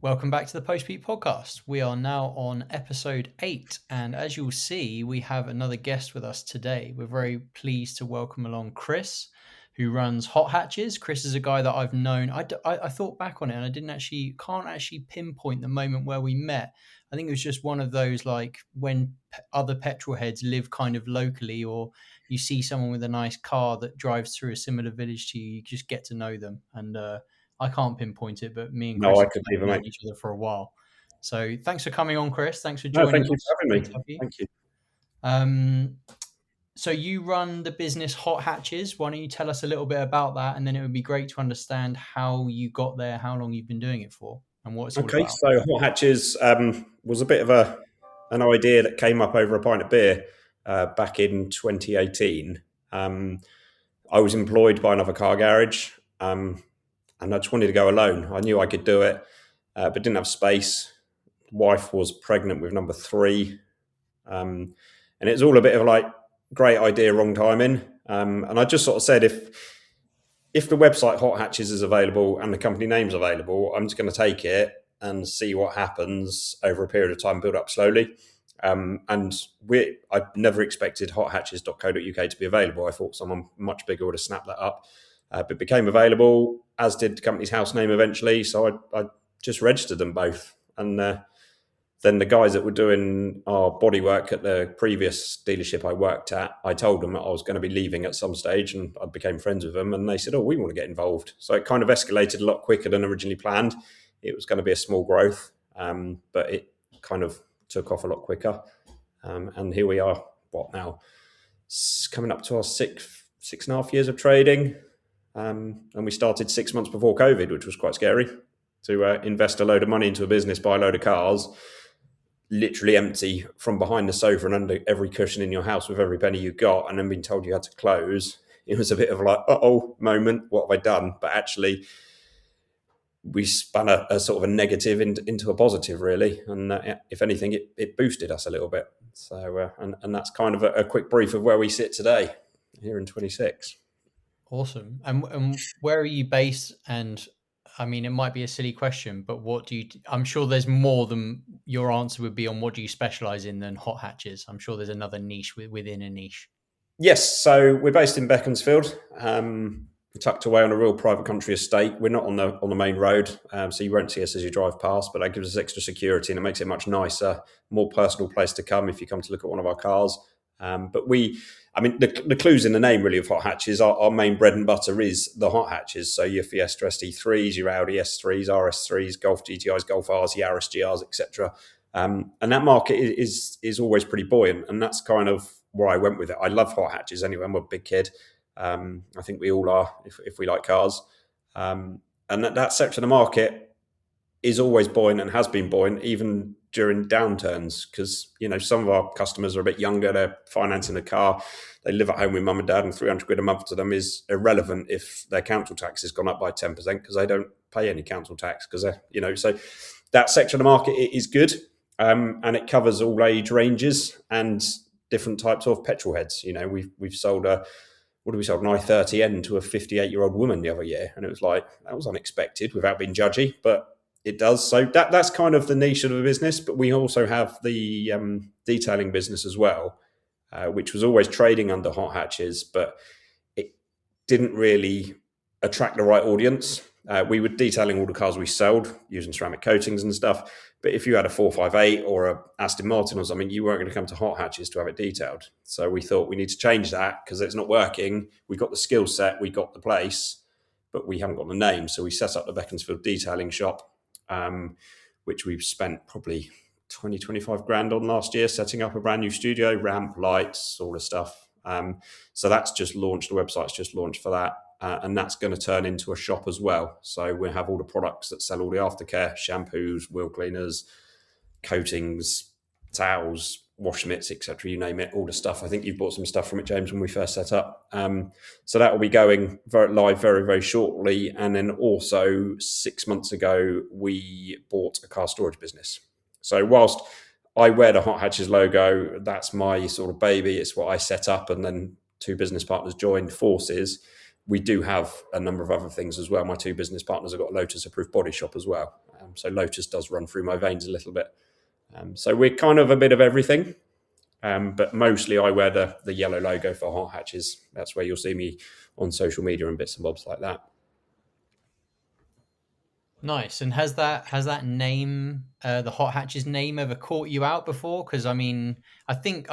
Welcome back to the Postbeat podcast. We are now on episode 8, and as you'll see, we have another guest with us today. We're very pleased to welcome along Chris, who runs Hot Hatches. Chris is a guy that I've known. I thought back on it, and I can't actually pinpoint the moment where we met. I think it was just one of those, like when other petrol heads live kind of locally, or you see someone with a nice car that drives through a similar village to you. You just get to know them, and I can't pinpoint it, but me and No, Chris I have couldn't either, known mate. each other for a while. So thanks for coming on, Chris. Thanks for No, joining thank you us. for having Great me. to have you. Thank you. So you run the business Hot Hatches. Why don't you tell us a little bit about that? And then it would be great to understand how you got there, how long you've been doing it for, and what it's all Okay, about. so Hot Hatches was a bit of an idea that came up over a pint of beer back in 2018. I was employed by another car garage, and I just wanted to go alone. I knew I could do it, but didn't have space. Wife was pregnant with number 3, and it was all a bit of like great idea, wrong timing. And I just sort of said, if the website Hot Hatches is available and the company name's available, I'm just going to take it and see what happens over a period of time, build up slowly. I never expected hothatches.co.uk to be available. I thought someone much bigger would have snapped that up, but it became available, as did the company's house name eventually. So I just registered them both. And then the guys that were doing our bodywork at the previous dealership I worked at, I told them that I was going to be leaving at some stage, and I became friends with them, and they said, "Oh, we want to get involved." So it kind of escalated a lot quicker than originally planned. It was going to be a small growth, but it kind of took off a lot quicker. And here we are, what now? Coming up to our six and a half years of trading. And we started 6 months before COVID, which was quite scary, to invest a load of money into a business, buy a load of cars, literally empty from behind the sofa and under every cushion in your house with every penny you got, and then being told you had to close. It was a bit of like, uh-oh moment, what have I done? But actually, we spun a sort of a negative into a positive, really. And if anything, it boosted us a little bit. So, and that's kind of a quick brief of where we sit today here in 26. Awesome. And where are you based? And I mean, it might be a silly question, but I'm sure there's more than your answer would be on what do you specialize in than Hot Hatches. I'm sure there's another niche within a niche. Yes, so we're based in Beaconsfield, tucked away on a real private country estate. We're not on the main road, so you won't see us as you drive past, but that gives us extra security and it makes it much nicer, more personal place to come if you come to look at one of our cars. But the clue's in the name really of Hot Hatches. Our main bread and butter is the Hot Hatches. So your Fiesta ST3s, your Audi S3s, RS3s, Golf GTIs, Golf Rs, Yaris GRs, etc. And that market is always pretty buoyant, and that's kind of where I went with it. I love Hot Hatches anyway. I'm a big kid. I think we all are if we like cars. And that section of the market is always buoyant and has been buoyant even during downturns, because some of our customers are a bit younger, they're financing a car, they live at home with mum and dad, and 300 quid a month to them is irrelevant if their council tax has gone up by 10%, because they don't pay any council tax, because so that section of the market is good, and it covers all age ranges and different types of petrol heads. We've sold an i30N to a 58-year-old woman the other year, and it was like, that was unexpected without being judgy, but it does. So that's kind of the niche of the business. But we also have the detailing business as well, which was always trading under Hot Hatches, but it didn't really attract the right audience. We were detailing all the cars we sold using ceramic coatings and stuff. But if you had a 458 or a Aston Martin or something, you weren't going to come to Hot Hatches to have it detailed. So we thought we need to change that because it's not working. We got the skill set, we got the place, but we haven't got the name. So we set up the Beaconsfield detailing shop, which we've spent probably 25 grand on last year, setting up a brand new studio, ramp, lights, all the stuff. So that's just launched. The website's just launched for that. And that's going to turn into a shop as well. So we'll have all the products that sell all the aftercare, shampoos, wheel cleaners, coatings, towels, wash mitts, etc. You name it, all the stuff. I think you've bought some stuff from it, James, when we first set up. So that will be going live very, very shortly. And then also 6 months ago, we bought a car storage business. So whilst I wear the Hot Hatches logo, that's my sort of baby. It's what I set up, and then 2 business partners joined forces. We do have a number of other things as well. My 2 business partners have got a Lotus approved body shop as well. So Lotus does run through my veins a little bit. So we're kind of a bit of everything. But mostly I wear the yellow logo for hot hatches. That's where you'll see me on social media and bits and bobs like that. Nice. And has that name, the Hot Hatches name, ever caught you out before? Because I mean, I think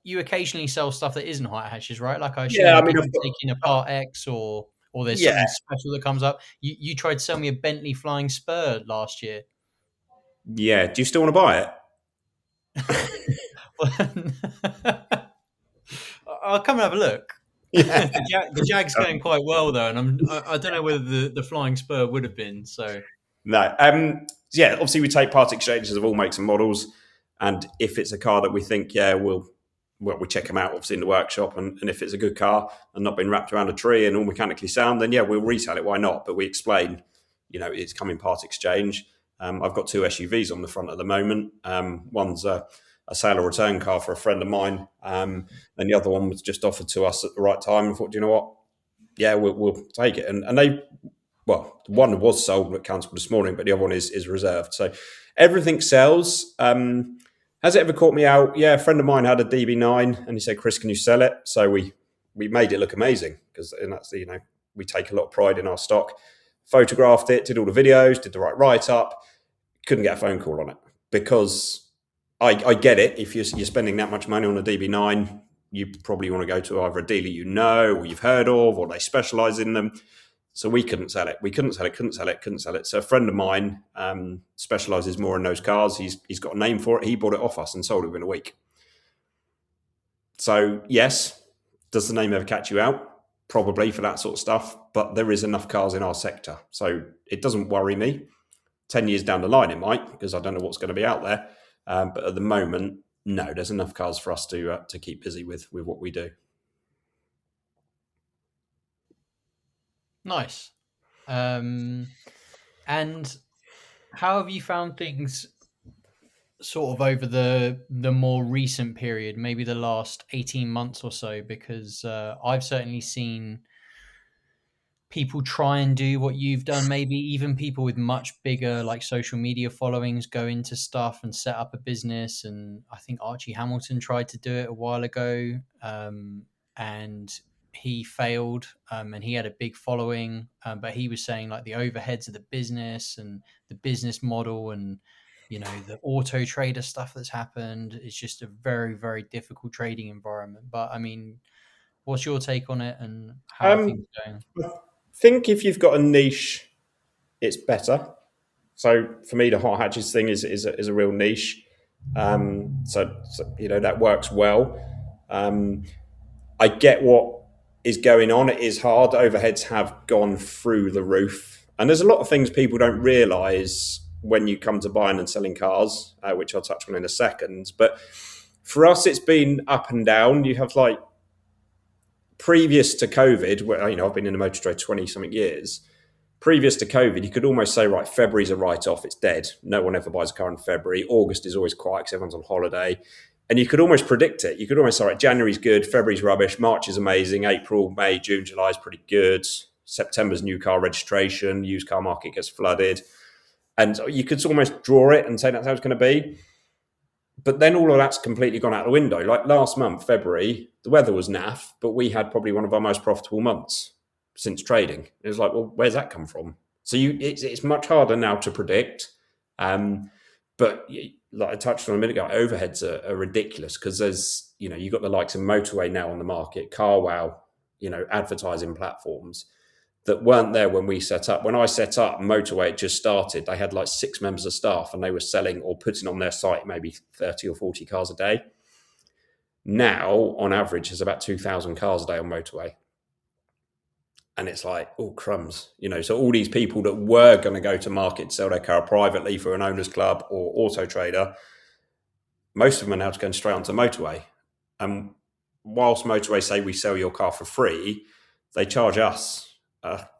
you occasionally sell stuff that isn't Hot Hatches, right? Like I assume Yeah, I if mean, people I've got, taking a Part X or there's yeah, something special that comes up. You tried to sell me a Bentley Flying Spur last year. yeah. Do you still want to buy it? I'll come and have a look. Yeah. The Jag's going quite well though, and I don't know whether the Flying Spur would have been so. No. Yeah, obviously we take part exchanges of all makes and models, and if it's a car that we think, yeah, we check them out obviously in the workshop, and if it's a good car and not been wrapped around a tree and all mechanically sound, then yeah, we'll resell it. Why not? But we explain, it's coming part exchange. I've got two SUVs on the front at the moment. One's a sale or return car for a friend of mine, and the other one was just offered to us at the right time. I thought, you know what? Yeah, we'll take it. And they, well, one was sold but cancelled this morning, but the other one is reserved. So everything sells. Has it ever caught me out? Yeah, a friend of mine had a DB9 and he said, Chris, can you sell it? So we made it look amazing because that's we take a lot of pride in our stock. Photographed it, did all the videos, did the right write up. Couldn't get a phone call on it because I get it. If you're spending that much money on a DB9, you probably want to go to either a dealer you know or you've heard of, or they specialise in them. So we couldn't sell it. Couldn't sell it. So a friend of mine specialises more in those cars. He's got a name for it. He bought it off us and sold it within a week. So yes, does the name ever catch you out? Probably for that sort of stuff. But there is enough cars in our sector. So it doesn't worry me. 10 years down the line, it might, because I don't know what's going to be out there. But at the moment, no, there's enough cars for us to keep busy with what we do. Nice. And how have you found things sort of over the more recent period, maybe the last 18 months or so? Because I've certainly seen people try and do what you've done, maybe even people with much bigger like social media followings go into stuff and set up a business. And I think Archie Hamilton tried to do it a while ago, and he failed, and he had a big following, but he was saying like the overheads of the business and the business model and the auto trader stuff that's happened is just a very, very difficult trading environment. But I mean, what's your take on it and how are things going? I think if you've got a niche, it's better. So for me, the hot hatches thing is a real niche. So that works well. I get what is going on. It is hard. Overheads have gone through the roof, and there's a lot of things people don't realise when you come to buying and selling cars, which I'll touch on in a second. But for us, it's been up and down. You have like previous to COVID, where I've been in the motor trade 20 something years. Previous to COVID, you could almost say, right, February's a write-off, it's dead. No one ever buys a car in February. August is always quiet because everyone's on holiday. And you could almost predict it. You could almost say, right, January's good, February's rubbish, March is amazing, April, May, June, July is pretty good. September's new car registration, used car market gets flooded. And you could almost draw it and say that's how it's going to be. But then all of that's completely gone out the window. Like last month, February, the weather was naff, but we had probably one of our most profitable months since trading. It was like, well, where's that come from? So it's much harder now to predict. But like I touched on a minute ago, overheads are ridiculous because there's, you've got the likes of Motorway now on the market, CarWow, advertising platforms that weren't there when we set up. When I set up, Motorway had just started. They had like 6 members of staff and they were selling or putting on their site maybe 30 or 40 cars a day. Now, on average, there's about 2,000 cars a day on Motorway. And it's like, oh, crumbs. So all these people that were going to go to market, sell their car privately for an owner's club or auto trader, most of them are now going straight onto Motorway. And whilst Motorway say we sell your car for free, they charge us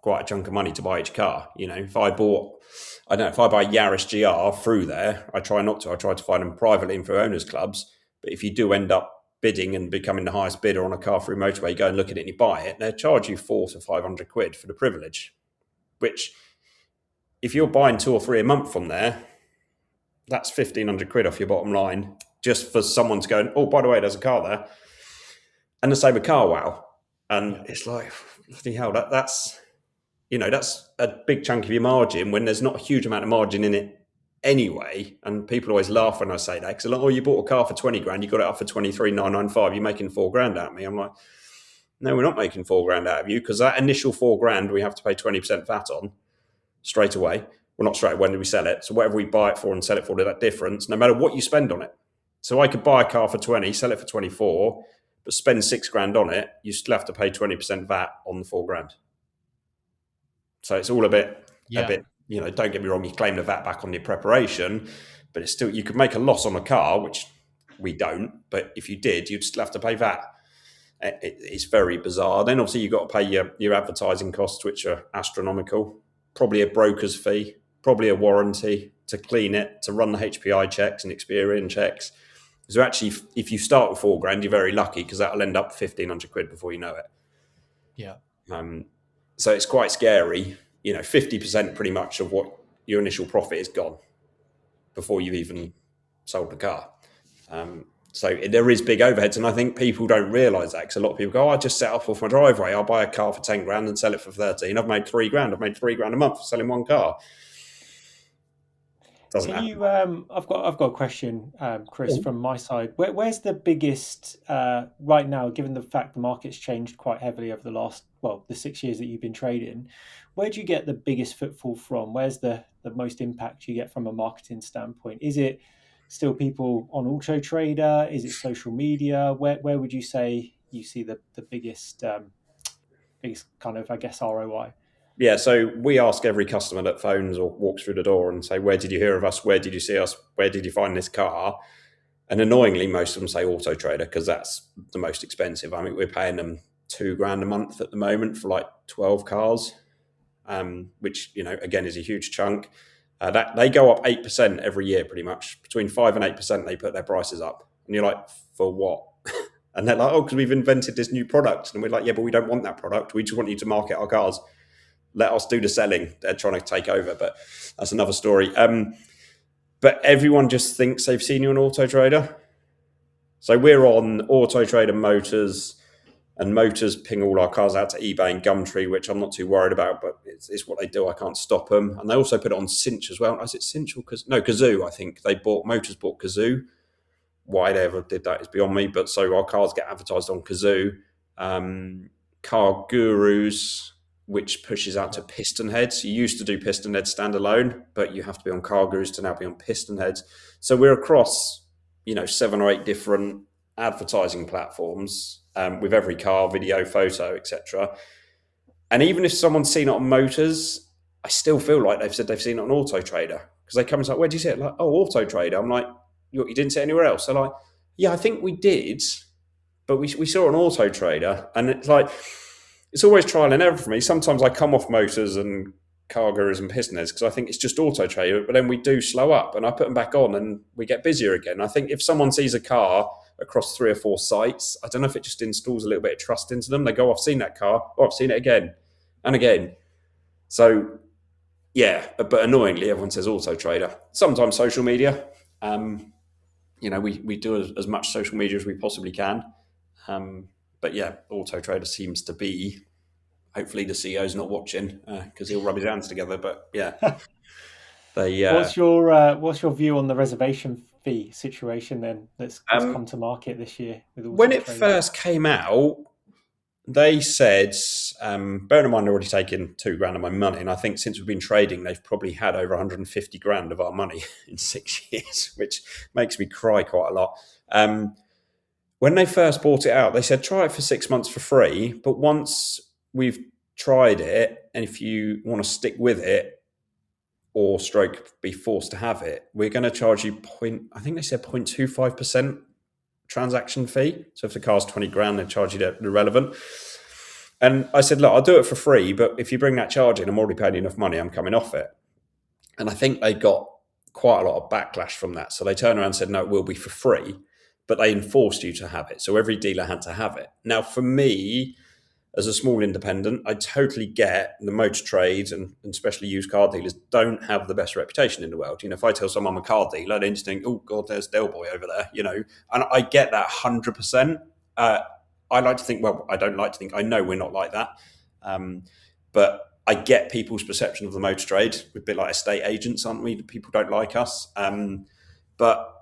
quite a chunk of money to buy each car. If I buy Yaris GR through there, I try not to. I try to find them privately and through owners' clubs. But if you do end up bidding and becoming the highest bidder on a car through Motorway, you go and look at it and you buy it, they'll charge you £400 to £500 for the privilege, which if you're buying 2 or 3 a month from there, that's 1,500 quid off your bottom line just for someone to go, oh, by the way, there's a car there. And the same with Car Wow. And Yeah. it's like, bloody hell, that's that's a big chunk of your margin when there's not a huge amount of margin in it anyway. And people always laugh when I say that because they're like, oh, you bought a car for 20 grand, you got it up for 23,995, you're making 4 grand out of me. I'm like, no, we're not making 4 grand out of you because that initial 4 grand we have to pay 20% VAT on straight away. Well, not straight away, when do we sell it? So whatever we buy it for and sell it for, that difference, no matter what you spend on it. So I could buy a car for 20, sell it for 24, but spend 6 grand on it, you still have to pay 20% VAT on the 4 grand. So it's all a bit, Yeah. don't get me wrong, you claim the VAT back on your preparation, but it's still, you could make a loss on a car, which we don't, but if you did, you'd still have to pay VAT. It's very bizarre. Then obviously you've got to pay your advertising costs, which are astronomical, probably a broker's fee, probably a warranty to clean it, to run the HPI checks and Experian checks. So actually, if you start with 4 grand, you're very lucky because that'll end up 1,500 quid before you know it. Yeah. So it's quite scary. 50% pretty much of what your initial profit is gone before you've even sold the car. So there is big overheads, and I think people don't realise that because a lot of people go, I just set up off my driveway, I'll buy a car for 10 grand and sell it for 13. I've made 3 grand. I've made 3 grand a month for selling one car. Doesn't Can happen. you? I've got a question, Chris, from my side. Where's the biggest right now? Given the fact the market's changed quite heavily over the 6 years that you've been trading, where do you get the biggest footfall from? Where's the most impact you get from a marketing standpoint? Is it still people on Auto Trader? Is it social media? Where would you say you see the biggest kind of, I guess, ROI? Yeah, so we ask every customer that phones or walks through the door and say, where did you hear of us? Where did you see us? Where did you find this car? And annoyingly, most of them say Auto Trader because that's the most expensive. I mean, we're paying them 2 grand a month at the moment for like 12 cars, which, again, is a huge chunk. That they go up 8% every year, pretty much. Between 5 and 8%, they put their prices up. And you're like, for what? And they're like, oh, because we've invented this new product. And we're like, yeah, but we don't want that product. We just want you to market our cars. Let us do the selling. They're trying to take over, but that's another story. But everyone just thinks they've seen you on Auto Trader. So we're on Auto Trader, Motors, and Motors ping all our cars out to eBay and Gumtree, which I'm not too worried about, but it's what they do. I can't stop them. And they also put it on Cinch as well. Is it Cinch or no, Kazoo? I think Motors bought Kazoo. Why they ever did that is beyond me. But so our cars get advertised on Kazoo. Car Gurus, which pushes out to Piston Heads. You used to do Piston Heads standalone, but you have to be on Car Gurus to now be on Piston Heads. So we're across, 7 or 8 different advertising platforms with every car, video, photo, etc. And even if someone's seen it on Motors, I still feel like they've said they've seen it on Auto Trader because they come and say, where did you see it? Like, oh, Auto Trader. I'm like, you didn't see it anywhere else? They're like, yeah, I think we did, but we saw it on Auto Trader. And it's like, it's always trial and error for me. Sometimes I come off Motors and Car Gurus and Piston Heads because I think it's just Auto Trader, but then we do slow up and I put them back on and we get busier again. I think if someone sees a car across 3 or 4 sites, I don't know if it just installs a little bit of trust into them. They go, I've seen that car. Oh, I've seen it again and again. So, yeah, but annoyingly, everyone says Auto Trader. Sometimes social media. We do as much social media as we possibly can. But yeah, Auto Trader seems to be. Hopefully, the CEO's not watching because he'll rub his hands together. But yeah, they. What's your view on the reservation fee situation then that's come to market this year with Auto when it Trader? first came out? They said, bearing in mind they're already taking 2 grand of my money, and I think since we've been trading, they've probably had over 150 grand of our money in 6 years, which makes me cry quite a lot. When they first bought it out, they said, try it for 6 months for free, but once we've tried it, and if you want to stick with it or stroke be forced to have it, we're going to charge you I think they said 0.25% transaction fee. So if the car's 20 grand, they charge you the relevant. And I said, look, I'll do it for free, but if you bring that charge in, I'm already paying enough money, I'm coming off it. And I think they got quite a lot of backlash from that. So they turned around and said, no, it will be for free, but they enforced you to have it. So every dealer had to have it. Now, for me, as a small independent, I totally get the motor trade and especially used car dealers don't have the best reputation in the world. If I tell someone I'm a car dealer, they just think, oh God, there's Del Boy over there, and I get that 100%. I like to think, well, I don't like to think, I know we're not like that. But I get people's perception of the motor trade. We're a bit like estate agents, aren't we? People don't like us. But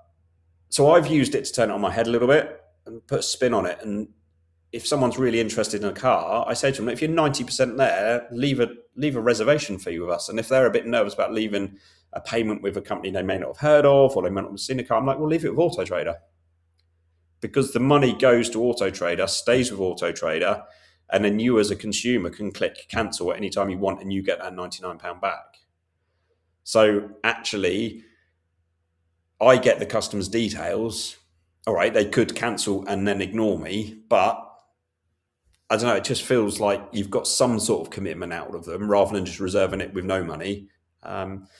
so I've used it to turn it on my head a little bit and put a spin on it. And if someone's really interested in a car, I say to them, if you're 90% there, leave a reservation fee with us. And if they're a bit nervous about leaving a payment with a company they may not have heard of or they may not have seen a car, I'm like, well, leave it with Auto Trader. Because the money goes to Auto Trader, stays with Auto Trader, and then you as a consumer can click cancel at any time you want and you get that £99 back. So actually, I get the customer's details. All right, they could cancel and then ignore me, but I don't know, it just feels like you've got some sort of commitment out of them rather than just reserving it with no money.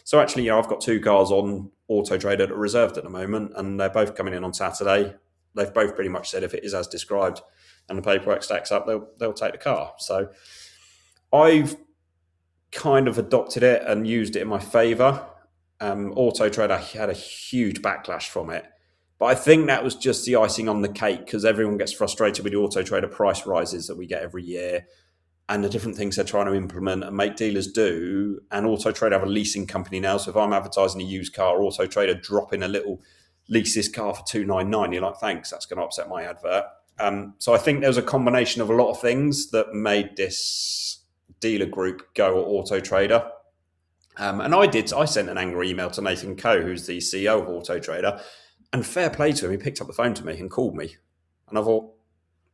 So actually, I've got 2 cars on Auto Trader that are reserved at the moment, and they're both coming in on Saturday. They've both pretty much said if it is as described and the paperwork stacks up, they'll take the car. So I've kind of adopted it and used it in my favour. Auto Trader had a huge backlash from it. But I think that was just the icing on the cake because everyone gets frustrated with the Auto Trader price rises that we get every year and the different things they're trying to implement and make dealers do. And Auto Trader have a leasing company now. So if I'm advertising a used car, Auto Trader dropping a little lease this car for $299, you're like, thanks, that's going to upset my advert. So I think there was a combination of a lot of things that made this dealer group go at Auto Trader. And I sent an angry email to Nathan Coe, who's the CEO of Auto Trader, and fair play to him. He picked up the phone to me and called me. And I thought,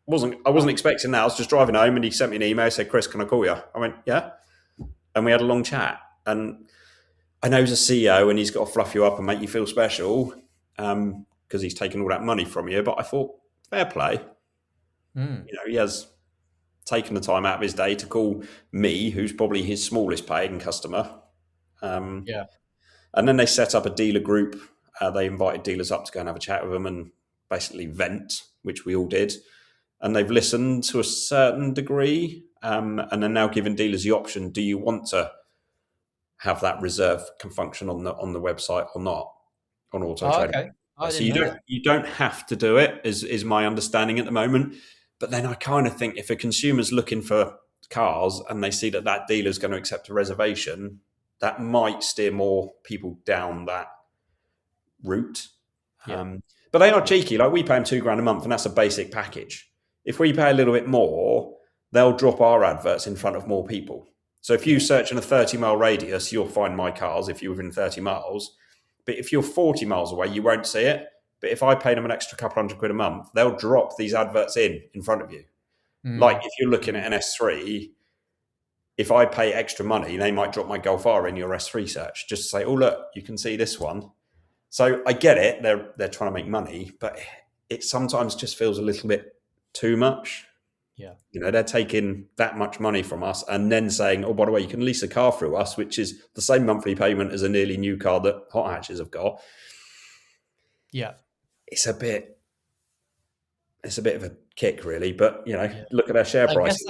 I wasn't expecting that. I was just driving home and he sent me an email, said, Chris, can I call you? I went, yeah. And we had a long chat. And I know he's a CEO and he's got to fluff you up and make you feel special because he's taken all that money from you. But I thought, fair play. He has taken the time out of his day to call me, who's probably his smallest paying customer. And then they set up a dealer group. They invited dealers up to go and have a chat with them and basically vent, which we all did. And they've listened to a certain degree and they're now giving dealers the option, do you want to have that reserve can function on the website or not on Auto Trader? Okay. So you don't have to do it, is my understanding at the moment. But then I kind of think if a consumer's looking for cars and they see that dealer's going to accept a reservation, that might steer more people down that route. But they are cheeky. Like we pay them £2,000 a month and that's a basic package. If we pay a little bit more, they'll drop our adverts in front of more people. So if you search in a 30-mile radius, you'll find my cars if you're within 30 miles. But if you're 40 miles away, you won't see it. But if I pay them an extra couple £100 a month, they'll drop these adverts in front of you. Like if you're looking at an S3, if I pay extra money, they might drop my Golf R in your S3 search just to say, oh, look, you can see this one. So I get it. They're trying to make money, but it sometimes just feels a little bit too much. Yeah. They're taking that much money from us and then saying, oh, by the way, you can lease a car through us, which is the same monthly payment as a nearly new car that Hot Hatches have got. Yeah. It's a bit of a kick, really. But, look at their share price.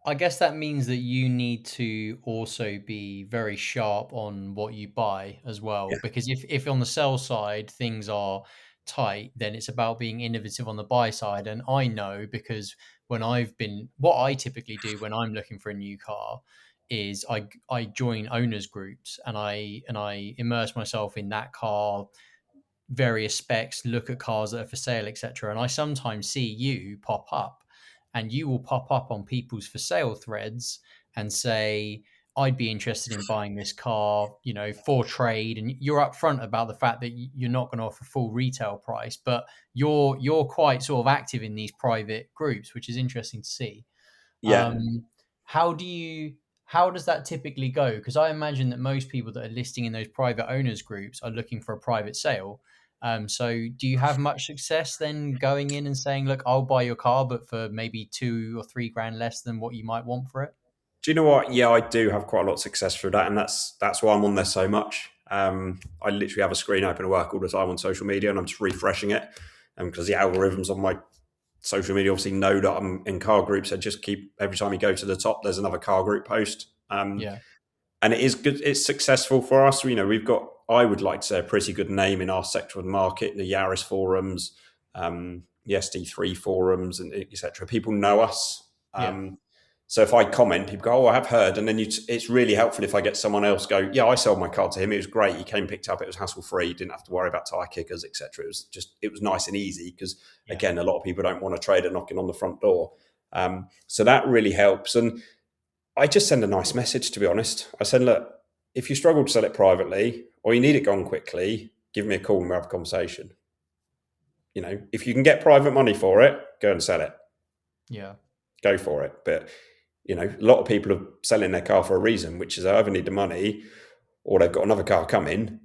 I guess that means that you need to also be very sharp on what you buy as well. Yeah. Because if on the sell side things are tight, then it's about being innovative on the buy side. And I know because what I typically do when I'm looking for a new car is I join owners groups and I immerse myself in that car, various specs, look at cars that are for sale, etc. And I sometimes see you pop up. And you will pop up on people's for sale threads and say, I'd be interested in buying this car, for trade. And you're upfront about the fact that you're not going to offer full retail price, but you're quite sort of active in these private groups, which is interesting to see. Yeah. How does that typically go? Because I imagine that most people that are listing in those private owners groups are looking for a private sale. So do you have much success then going in and saying, look, I'll buy your car, but for maybe $2,000 or $3,000 less than what you might want for it? Do you know what? Yeah, I do have quite a lot of success through that. And that's why I'm on there so much. I literally have a screen open at work all the time on social media and I'm just refreshing it because the algorithms on my social media obviously know that I'm in car groups. I just keep, every time you go to the top, there's another car group post. Yeah. And it is good. It's successful for us. We've got, I would like to say, a pretty good name in our sector of the market, the Yaris forums, the SD3 forums, and etc. People know us. Yeah. So if I comment, people go, "Oh, I have heard," and then it's really helpful if I get someone else go, "Yeah, I sold my car to him. It was great. He came, picked up. It was hassle free. Didn't have to worry about tire kickers, etc." It was nice and easy because Yeah. again, a lot of people don't want a trader knocking on the front door. So that really helps. And I just send a nice message, to be honest. I said, look, if you struggle to sell it privately or you need it gone quickly, give me a call and we'll have a conversation. If you can get private money for it, go and sell it. Yeah. Go for it. But, a lot of people are selling their car for a reason, which is they either need the money or they've got another car coming.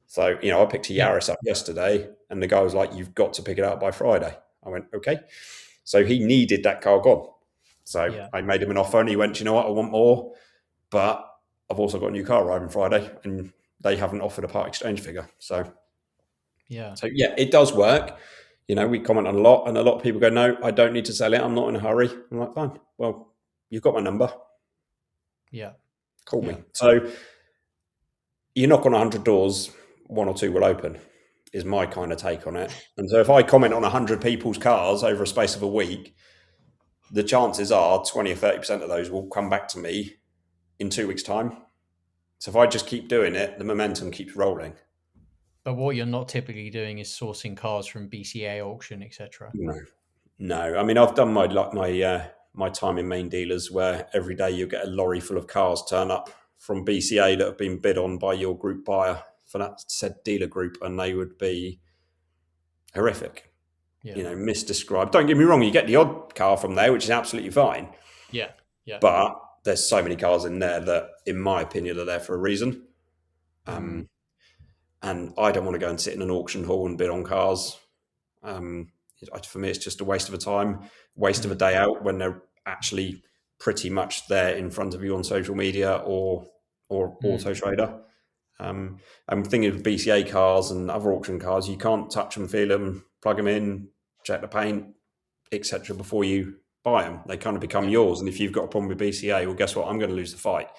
So, I picked a Yaris up yesterday and the guy was like, you've got to pick it up by Friday. I went, okay. So he needed that car gone. So I made him an offer and he went, you know what, I want more, but I've also got a new car arriving Friday and they haven't offered a part exchange figure. So it does work. We comment on a lot and a lot of people go, no, I don't need to sell it. I'm not in a hurry. I'm like, fine. Well, you've got my number. Yeah. Call me. So you knock on 100 doors, one or two will open, is my kind of take on it. And so if I comment on 100 people's cars over a space of a week, the chances are 20 or 30% of those will come back to me in 2 weeks' time. So if I just keep doing it, the momentum keeps rolling. But what you're not typically doing is sourcing cars from BCA auction, etc. No. I mean, I've done my time in main dealers where every day you get a lorry full of cars turn up from BCA that have been bid on by your group buyer for that said dealer group, and they would be horrific. Misdescribed. Don't get me wrong, you get the odd car from there, which is absolutely fine. Yeah. But there's so many cars in there that, in my opinion, are there for a reason. And I don't want to go and sit in an auction hall and bid on cars. For me, it's just a waste of a time, waste of a day out when they're actually pretty much there in front of you on social media or Auto Trader. I'm thinking of BCA cars and other auction cars. You can't touch them, feel them, plug them in, check the paint, etc. before you buy them. They kind of become yours. And if you've got a problem with BCA, well, guess what? I'm going to lose the fight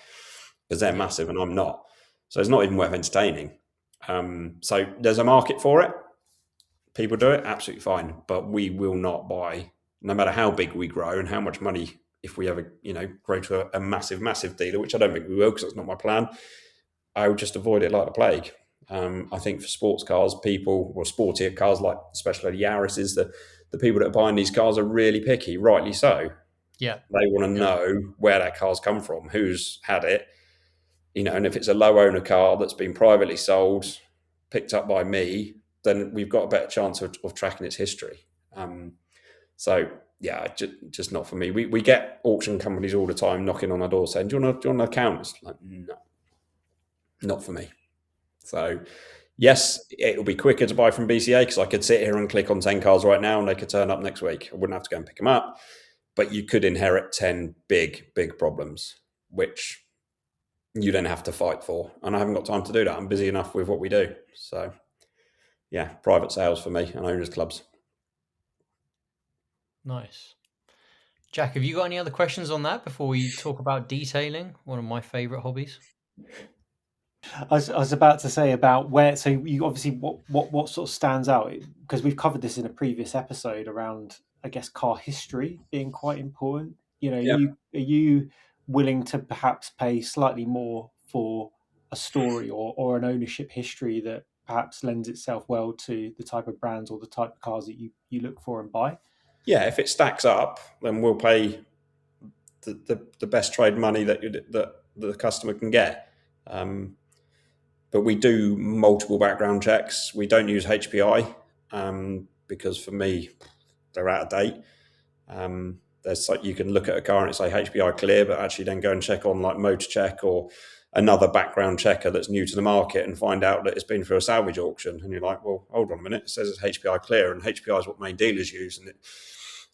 because they're massive and I'm not. So it's not even worth entertaining. So there's a market for it. People do it, absolutely fine. But we will not buy, no matter how big we grow and how much money, if we ever, grow to a massive, massive dealer, which I don't think we will because that's not my plan. I would just avoid it like the plague. I think for sports cars, sportier cars like especially the Yaris, the people that are buying these cars are really picky, rightly so. Yeah. They want to know where that car's come from, who's had it, and if it's a low owner car that's been privately sold, picked up by me, then we've got a better chance of tracking its history. Just not for me. We get auction companies all the time knocking on our door saying, do you want an account? It's like, no, not for me. So yes, it'll be quicker to buy from BCA because I could sit here and click on 10 cars right now and they could turn up next week. I wouldn't have to go and pick them up, but you could inherit 10 big, big problems, which you then have to fight for. And I haven't got time to do that. I'm busy enough with what we do. So yeah, private sales for me and owners clubs. Nice. Jack, have you got any other questions on that before we talk about detailing? One of my favorite hobbies. I was about to say about where. So you obviously what sort of stands out, because we've covered this in a previous episode around, I guess, car history being quite important. Are you willing to perhaps pay slightly more for a story or an ownership history that perhaps lends itself well to the type of brands or the type of cars that you look for and buy? Yeah, if it stacks up, then we'll pay the best trade money that the customer can get. But we do multiple background checks. We don't use HPI because for me, they're out of date. There's you can look at a car and say HPI clear, but actually then go and check on like Motor Check or another background checker that's new to the market and find out that it's been through a salvage auction. And you're like, well, hold on a minute. It says it's HPI clear, and HPI is what main dealers use. And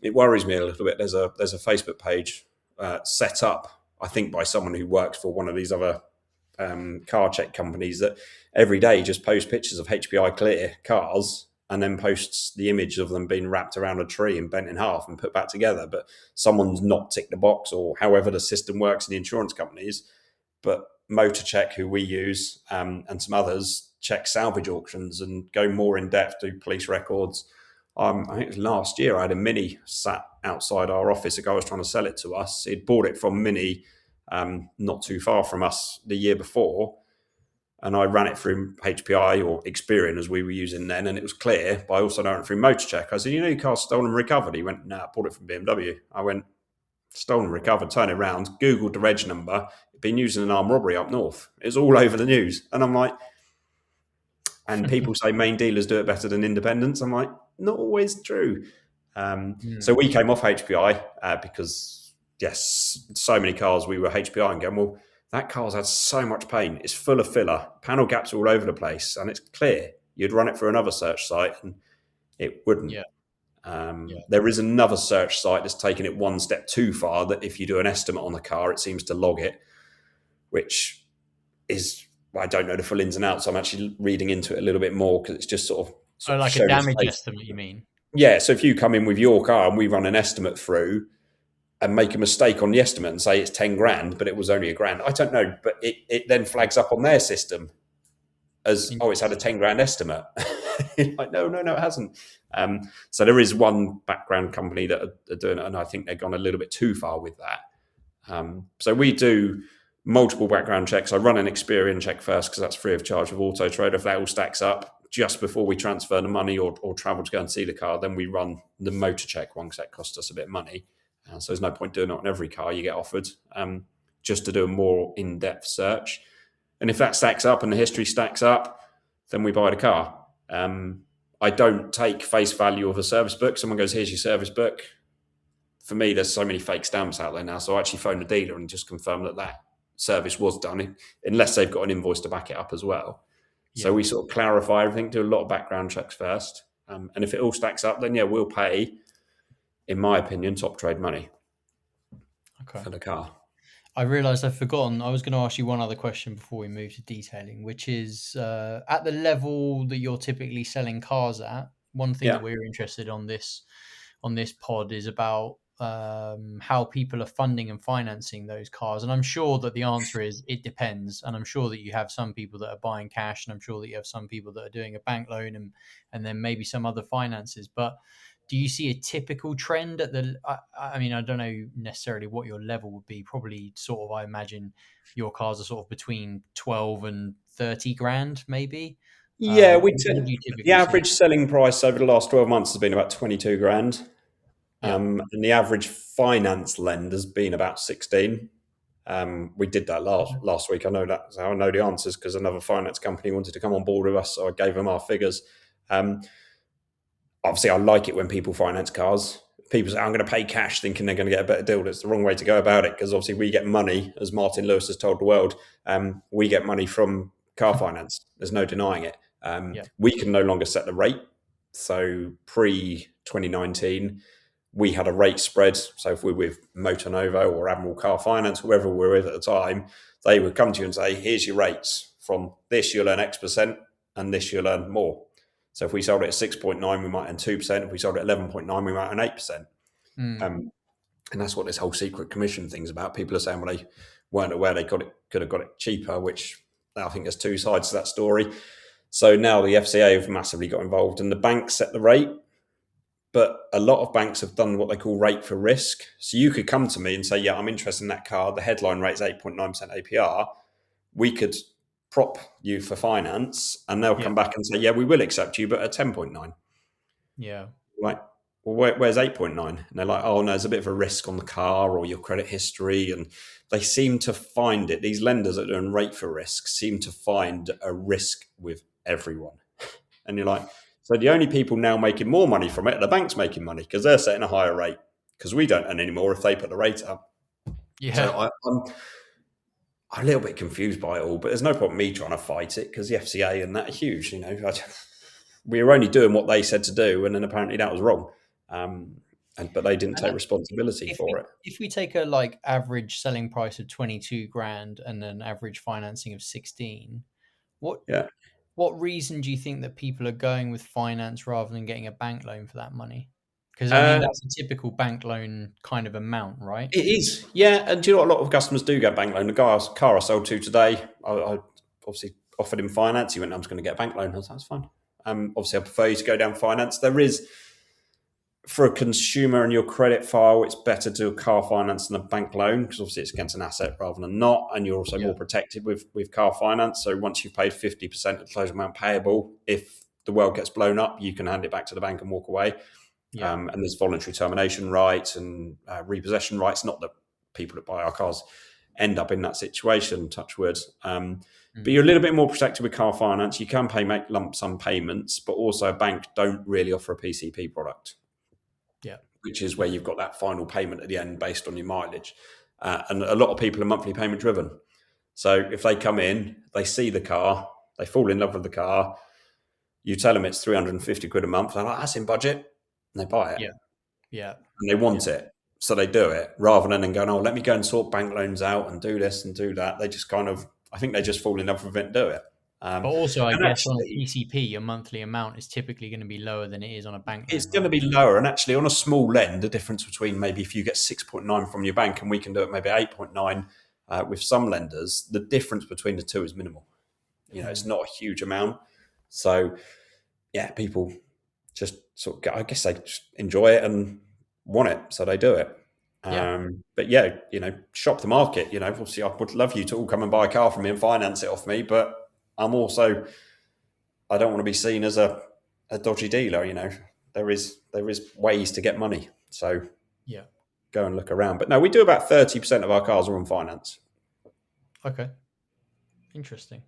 it worries me a little bit. There's a Facebook page set up, I think, by someone who works for one of these other car check companies that every day just post pictures of HPI clear cars and then posts the image of them being wrapped around a tree and bent in half and put back together. But someone's not ticked the box, or however the system works in the insurance companies. But MotorCheck, who we use, and some others, check salvage auctions and go more in depth, do police records. I think it was last year I had a Mini sat outside our office. A guy was trying to sell it to us. He'd bought it from Mini, not too far from us, the year before. And I ran it through HPI or Experian as we were using then, and it was clear. But I also ran it through MotorCheck. I said, "You know, your car's stolen and recovered." He went, "No, I bought it from BMW." I went, "Stolen and recovered." Turn it around, Googled the reg number. It'd been used in an armed robbery up north. It was all over the news, and I'm like, and people say main dealers do it better than independents. I'm like, not always true. So we came off HPI because, yes, so many cars we were HPI and going, well, that car's had so much paint. It's full of filler. Panel gaps all over the place. And it's clear. You'd run it through another search site and it wouldn't. Yeah. There is another search site that's taken it one step too far, that if you do an estimate on the car, it seems to log it, which is, I don't know the full ins and outs. I'm actually reading into it a little bit more because it's just sort of like a damage estimate, you mean? Yeah. So if you come in with your car and we run an estimate through and make a mistake on the estimate and say it's 10 grand, but it was only £1,000, I don't know, but it then flags up on their system as, oh, it's had a 10 grand estimate. Like, no, it hasn't. So there is one background company that are doing it, and I think they've gone a little bit too far with that. So we do multiple background checks. I run an Experian check first because that's free of charge with Auto Trader. If that all stacks up, just before we transfer the money or travel to go and see the car, then we run the motor check one because that costs us a bit of money. So there's no point doing it on every car you get offered, just to do a more in-depth search. And if that stacks up and the history stacks up, then we buy the car. I don't take face value of a service book. Someone goes, "Here's your service book." For me, there's so many fake stamps out there now. So I actually phone the dealer and just confirm that service was done, unless they've got an invoice to back it up as well. So we sort of clarify everything, do a lot of background checks first. And if it all stacks up, then we'll pay, in my opinion, top trade money for the car. I realised I've forgotten. I was going to ask you one other question before we move to detailing, which is at the level that you're typically selling cars at. One thing that we're interested on this pod is about how people are funding and financing those cars. And I'm sure that the answer is it depends. And I'm sure that you have some people that are buying cash, and I'm sure that you have some people that are doing a bank loan and then maybe some other finances. But do you see a typical trend at the, I mean, I don't know necessarily what your level would be. Probably sort of, I imagine your cars are sort of between 12 and 30 grand, maybe. Yeah, the average selling price over the last 12 months has been about 22 grand. And the average finance lend has been about 16. We did that last week. I know that. So I know the answers because another finance company wanted to come on board with us, so I gave them our figures. Obviously, I like it when people finance cars. People say, "I'm going to pay cash thinking they're going to get a better deal." That's the wrong way to go about it, because obviously we get money, as Martin Lewis has told the world, we get money from car finance. There's no denying it. We can no longer set the rate. So pre-2019, we had a rate spread. So if we're with Motor Novo or Admiral Car Finance, whoever we were with at the time, they would come to you and say, "Here's your rates. From this, you'll earn X%, and this, you'll earn more." So if we sold it at 6.9, we might earn 2%. If we sold it at 11.9, we might earn 8%. And that's what this whole secret commission thing's about. People are saying, well, they weren't aware they could have got it cheaper, which I think there's two sides to that story. So now the FCA have massively got involved, and the banks set the rate. But a lot of banks have done what they call rate for risk. So you could come to me and say, "Yeah, I'm interested in that car. The headline rate is 8.9% APR. We could prop you for finance," and they'll come back and say, "Yeah, we will accept you, but at 10.9. Yeah. Like, well, where's 8.9? And they're like, "Oh, no, there's a bit of a risk on the car or your credit history." And they seem to find it. These lenders that are doing rate for risk seem to find a risk with everyone. And you're like, so the only people now making more money from it are the banks making money, because they're setting a higher rate, because we don't earn any more if they put the rate up. Yeah. So I'm a little bit confused by it all, but there's no point me trying to fight it, because the FCA and that are huge. We were only doing what they said to do, and then apparently that was wrong. But they didn't take responsibility for it. If we take a average selling price of 22 grand and an average financing of 16, what? Yeah. what reason do you think that people are going with finance rather than getting a bank loan for that money? Because I mean, Uh, that's a typical bank loan kind of amount, right? it is, yeah. And do you know what? A lot of customers do get bank loan. The car I sold to today, I obviously offered him finance. He went, "I'm just going to get a bank loan." I was like, "That's fine." Obviously, I prefer you to go down finance. There is, for a consumer and your credit file, it's better to do a car finance than a bank loan because obviously it's against an asset rather than not, and you're also Yeah. more protected with car finance. So once you've paid 50% of the total amount payable, if the world gets blown up, you can hand it back to the bank and walk away. Yeah. And there's voluntary termination rights and repossession rights. Not that people that buy our cars end up in that situation, touch wood. But Mm. you're a little bit more protected with car finance. You can make lump sum payments, but also a bank don't really offer a PCP product, Yeah. which is where you've got that final payment at the end based on your mileage. And a lot of people are monthly payment driven. So if they come in, they see the car, they fall in love with the car, you tell them it's 350 quid a month, they're like, "That's in budget," and they buy it. Yeah. Yeah. And they Yeah. want it. So they do it rather than going, "Oh, let me go and sort bank loans out and do this and do that." They just kind of, I think they just fall in love with it and do it. But also, I And guess on a actually, PCP, your monthly amount is typically going to be lower than it is on a bank it's loan, going to right? be lower. And actually, on a small lend, the difference between maybe if you get 6.9 from your bank and we can do it maybe 8.9 with some lenders, the difference between the two is minimal. It's Mm. not a huge amount. So, yeah, people just sort of, I guess they just enjoy it and want it. So they do it. Yeah. But yeah, shop the market. Obviously, I would love you to all come and buy a car from me and finance it off me, but I'm also, I don't want to be seen as a dodgy dealer. There is ways to get money. So Yeah. go and look around. But no, we do about 30% of our cars are on finance. Okay. Interesting.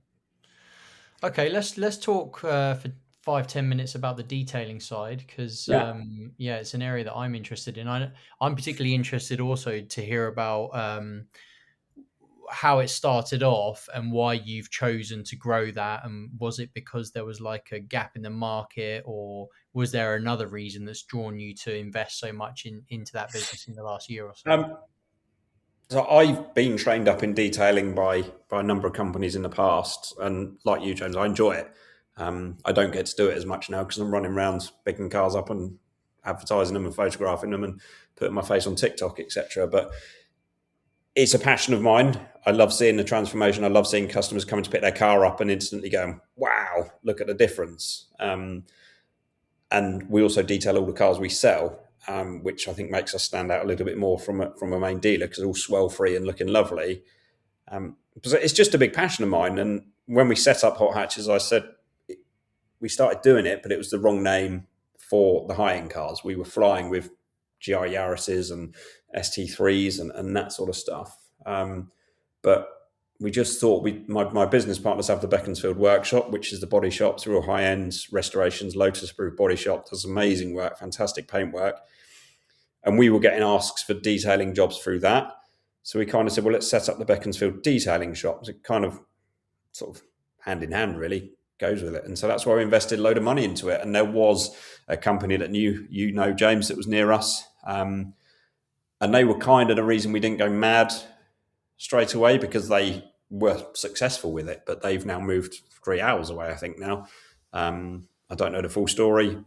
Okay, let's talk for 5-10 minutes about the detailing side because Yeah. yeah, it's an area that I'm interested in. I'm particularly interested also to hear about how it started off and why you've chosen to grow that. And was it because there was like a gap in the market, or was there another reason that's drawn you to invest so much into that business in the last year or so? Um, So I've been trained up in detailing by a number of companies in the past, and like you, James, I enjoy it. I don't get to do it as much now because I'm running around picking cars up and advertising them and photographing them and putting my face on TikTok, etc. But it's a passion of mine. I love seeing the transformation. I love seeing customers coming to pick their car up and instantly going, "Wow, look at the difference." And we also detail all the cars we sell, which I think makes us stand out a little bit more from a main dealer because they're all swell free and looking lovely. Because it's just a big passion of mine. And when we set up Hot Hatches, I said we started doing it, but it was the wrong name for the high end cars. We were flying with GR Yaris's and ST3s and that sort of stuff. But we just thought my business partners have the Beaconsfield workshop, which is the body shop. It's real high end restorations, Lotus approved body shop, does amazing work, fantastic paint work. And we were getting asks for detailing jobs through that. So we kind of said, well, let's set up the Beaconsfield detailing shop. It kind of sort of hand in hand really goes with it. And so that's why we invested a load of money into it. And there was a company that James, that was near us. And they were kind of the reason we didn't go mad straight away because they were successful with it, but they've now moved 3 hours away, I think now. I don't know the full story.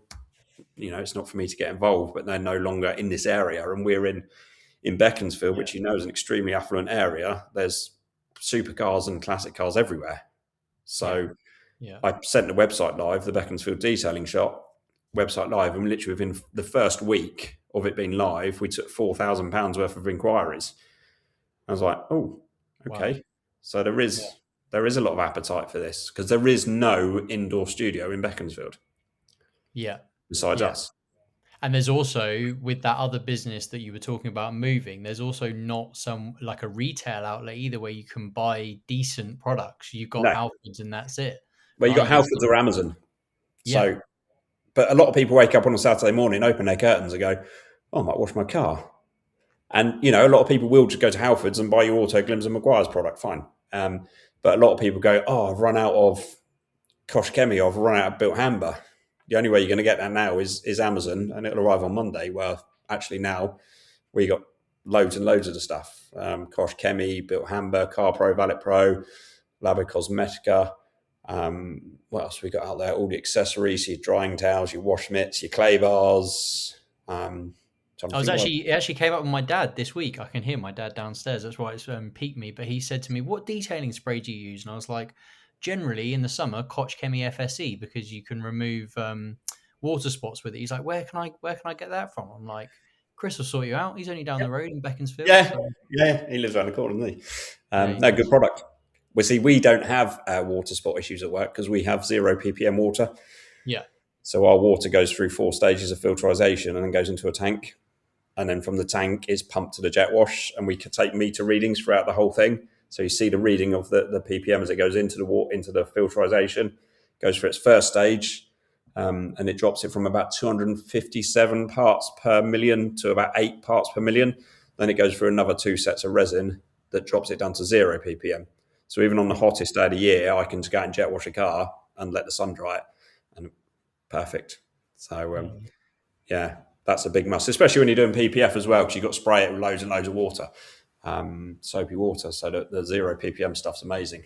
It's not for me to get involved, but they're no longer in this area. And we're in Beaconsfield, Yeah. which is an extremely affluent area. There's supercars and classic cars everywhere. So Yeah. I sent the website live, the Beaconsfield detailing shop website live, and literally within the first week of it being live, we took £4,000 worth of inquiries. I was like, oh, Wow. okay. So there is a lot of appetite for this because there is no indoor studio in Beaconsfield Yeah. besides Yeah. us. And there's also, with that other business that you were talking about moving, there's also not some like a retail outlet either where you can buy decent products. You've got No, Halfords and that's it, well, you got right? Halfords or Amazon. Yeah. So, but a lot of people wake up on a Saturday morning, open their curtains, and go, "Oh, I might wash my car." And a lot of people will just go to Halfords and buy your Auto Glims and Maguire's product, fine. But a lot of people go, "Oh, I've run out of Kosh Chemi, I've run out of Built Hamber." The only way you're going to get that now is Amazon, and it'll arrive on Monday. Well, actually, now we got loads and loads of the stuff: Kosh Chemi, Built Hamber, Car Pro, Valet Pro, Labo Cosmetica. What else we got out there? All the accessories, your drying towels, your wash mitts, your clay bars. Trying to think what. It actually came up with my dad this week. I can hear my dad downstairs. That's why it's piqued me. But he said to me, "What detailing spray do you use?" And I was like, "Generally in the summer, Koch Chemi FSE because you can remove water spots with it." He's like, "Where can I get that from?" I'm like, "Chris will sort you out. He's only down the road in Beaconsfield." Yeah, So yeah, he lives around the corner, doesn't he? yeah, he No, good knows. product. We see we don't have water spot issues at work because we have 0 ppm water. Yeah, So our water goes through 4 stages of filtrization and then goes into a tank. And then from the tank is pumped to the jet wash, and we can take meter readings throughout the whole thing. So you see the reading of the ppm as it goes into the water, into the filtrization, goes for its first stage, and it drops it from about 257 parts per million to about 8 parts per million. Then it goes through another 2 sets of resin that drops it down to 0 ppm. So even on the hottest day of the year, I can just go out and jet wash a car and let the sun dry it, and perfect. So yeah, yeah, that's a big must, especially when you're doing PPF as well, because you've got to spray it with loads and loads of water, soapy water. So the 0 ppm stuff's amazing.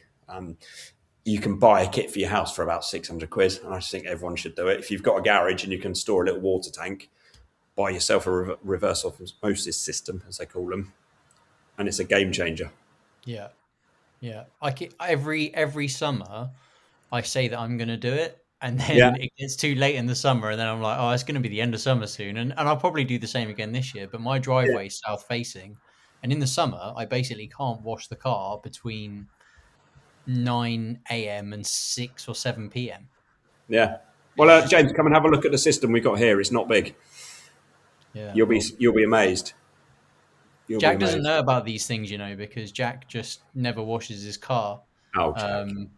You can buy a kit for your house for about 600 quid, and I just think everyone should do it. If you've got a garage and you can store a little water tank, buy yourself a reverse osmosis system, as they call them, and it's a game changer. yeah, yeah. Every summer I say that I'm going to do it, and Yeah, then it gets too late in the summer, and then I'm like, oh, it's going to be the end of summer soon, and I'll probably do the same again this year. But my yeah, driveway is south facing, and in the summer I basically can't wash the car between 9 a.m. and 6 or 7 p.m. yeah. Well, It's just James, come and have a look at the system we got here. It's not big. yeah. You'll Well, be amazed. You'll be Jack doesn't amazed. know about these things, because Jack just never washes his car. Oh, Jack. Um,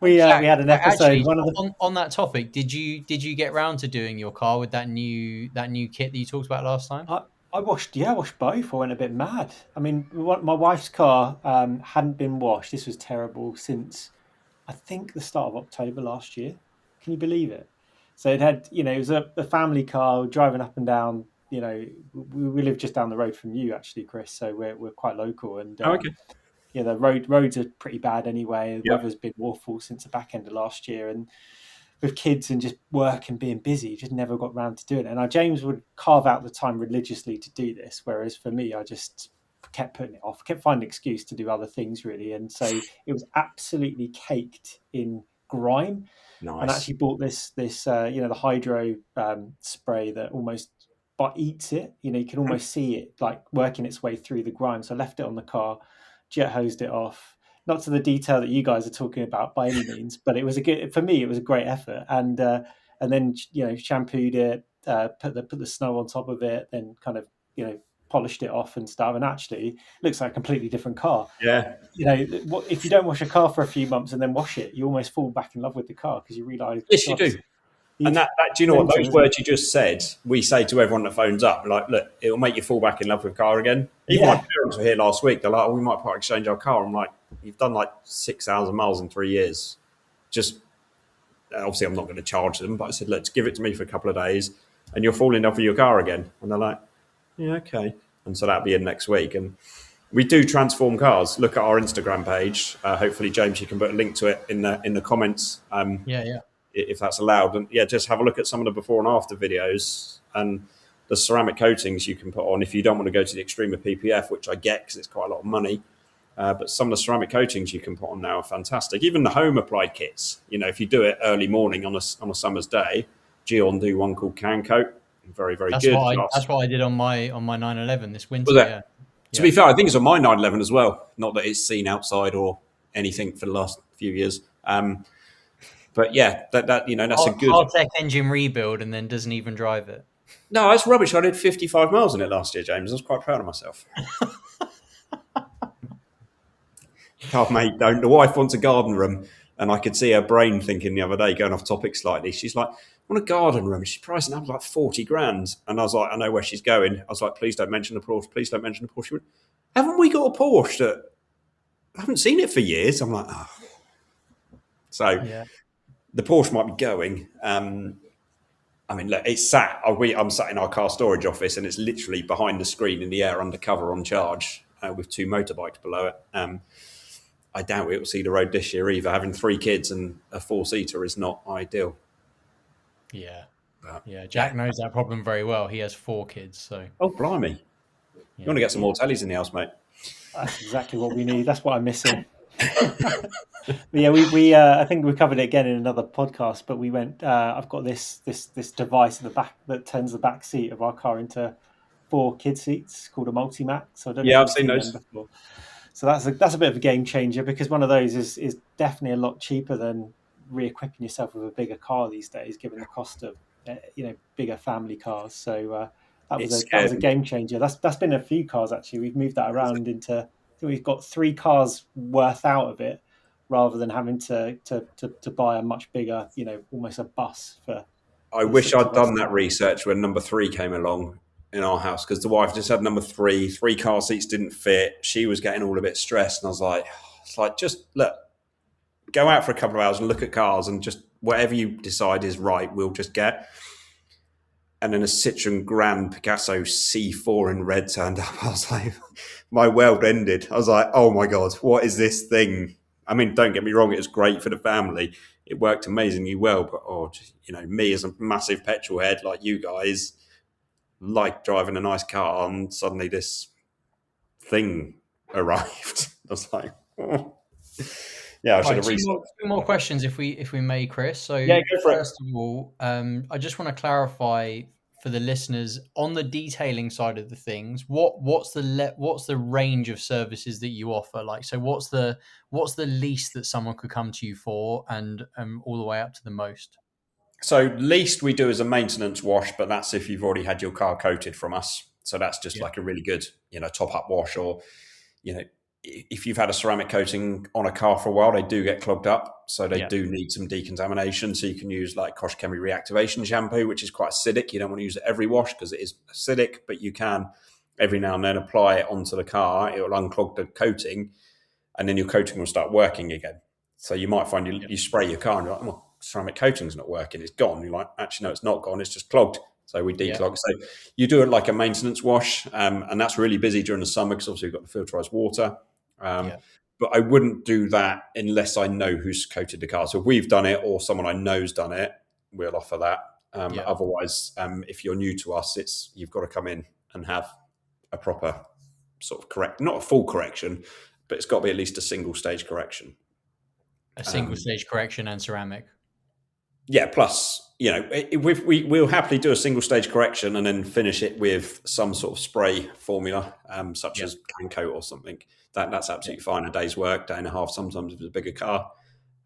We Jack, had an like, episode. actually, One of the on that topic, did you get round to doing your car with that new kit that you talked about last time? I washed, yeah, I washed both. I went a bit mad. I mean, my wife's car hadn't been washed. This was terrible since I think the start of October last year. Can you believe it? So it had, it was a family car driving up and down. We live just down the road from you, actually, Chris. So we're quite local, and Oh, okay. yeah, the roads are pretty bad anyway. The Yep. weather's been awful since the back end of last year, and with kids and just work and being busy, just never got round to doing it. And now James would carve out the time religiously to do this, whereas for me, I just kept putting it off, kept finding an excuse to do other things really. And so it was absolutely caked in grime. And I Nice. actually bought this the hydro spray that almost but eats it. You can almost see it like working its way through the grime. So I left it on the car, jet hosed it off, not to the detail that you guys are talking about by any means, but it was for me, it was a great effort. And then, shampooed it, put the snow on top of it, then kind of, polished it off and stuff. And actually it looks like a completely different car. Yeah. If you don't wash a car for a few months and then wash it, you almost fall back in love with the car because you realize, Yes, you God, do. And it's do you know what? mental, Those isn't it? words you just said, we say to everyone that phones up, like, look, it'll make you fall back in love with a car again. Even my Yeah. parents were here last week. They're like, oh, we might part exchange our car. I'm like, you've done like 6,000 miles in 3 years. Just, obviously, I'm not going to charge them, but I said, let's give it to me for a couple of days and you'll fall in love with your car again. And they're like, yeah, okay. And so that'll be in next week. And we do transform cars. Look at our Instagram page. Hopefully, James, you can put a link to it in the comments. Yeah, yeah. If that's allowed. And yeah, just have a look at some of the before and after videos and the ceramic coatings you can put on if you don't want to go to the extreme of PPF, which I get because it's quite a lot of money. But some of the ceramic coatings you can put on now are fantastic. Even the home applied kits, if you do it early morning on a summer's day, Geon do one called Can Coat. Very, very That's good. what I did on my 911 this Was winter. it? Yeah, To yeah. be fair, I think it's on my 911 as well. Not that it's seen outside or anything for the last few years. But yeah, that's a good. Hard tech engine rebuild, and then doesn't even drive it. No, that's rubbish. I did 55 miles in it last year, James. I was quite proud of myself. Oh, mate, don't. The wife wants a garden room, and I could see her brain thinking the other day, going off topic slightly. She's like, I want a garden room. She's pricing up like 40 grand. And I was like, I know where she's going. I was like, please don't mention the Porsche. Please don't mention the Porsche. She went, haven't we got a Porsche that I haven't seen it for years? I'm like, oh. So Yeah, the Porsche might be going. I mean, look, it's sat. I'm sat in our car storage office, and it's literally behind the screen in the air, undercover on charge, with 2 motorbikes below it. I doubt it will see the road this year either. Having 3 kids and a 4-seater is not ideal. Yeah. But, Yeah. yeah. Jack knows that problem very well. He has 4 kids. So, Oh, blimey. You want yeah. to get some more tellies in the house, mate? That's exactly what we need. That's what I'm missing. But yeah, we I think we covered it again in another podcast. But we went. I've got this device in the back that turns the back seat of our car into 4 kid seats called a Multimax. So I don't know if Yeah, I've you've seen seen them those. before. So that's a bit of a game changer, because one of those is definitely a lot cheaper than re-equipping yourself with a bigger car these days, given the cost of bigger family cars. So It that was scared a me. game changer. That's been a few cars actually. We've moved that around into, so we've got 3 cars worth out of it, rather than having to buy a much bigger, almost a bus for I the wish 6 I'd of us done to that have. research when number 3 came along in our house, because the wife just had number 3. 3 car seats didn't fit. She was getting all a bit stressed, and I was like, it's like, just look, go out for a couple of hours and look at cars, and just whatever you decide is right, we'll just get. And then a Citroen Grand Picasso C4 in red turned up. I was like, my world ended. I was like, oh my God, what is this thing? I mean, don't get me wrong, it was great for the family. It worked amazingly well, but me as a massive petrol head like you guys, like driving a nice car, and suddenly this thing arrived. I was like, oh. Yeah, I should Right, have researched. two more questions, if we may, Chris. Yeah, So go for it. first of all, I just want to clarify for the listeners on the detailing side of the things. What's the range of services that you offer? Like, so what's the least that someone could come to you for, and all the way up to the most? So least we do is a maintenance wash, but that's if you've already had your car coated from us. So that's just Yeah, like a really good, top up wash, or you know, if you've had a ceramic coating on a car for a while, they do get clogged up. So they yeah, do need some decontamination. So you can use like Kosh Chemi reactivation shampoo, which is quite acidic. You don't want to use it every wash because it is acidic, but you can every now and then apply it onto the car. It will unclog the coating, and then your coating will start working again. So you might find yeah, you spray your car and you're like, oh, ceramic coating's not working. It's gone. You're like, actually, no, it's not gone. It's just clogged. So we yeah, declog. So you do it like a maintenance wash, and that's really busy during the summer because obviously you've got the filterized water. Um, yeah, but I wouldn't do that unless I know who's coated the car. So if we've done it or someone I know's done it, we'll offer that. yeah. Otherwise, if you're new to us, you've got to come in and have a proper sort of not a full correction, but it's got to be at least a single stage correction. A single Um, stage correction and ceramic. yeah, plus, we'll happily do a single stage correction and then finish it with some sort of spray formula, such Yeah, as can coat or something. That's yeah, absolutely fine. A day's work, day and a half, sometimes if it's a bigger car.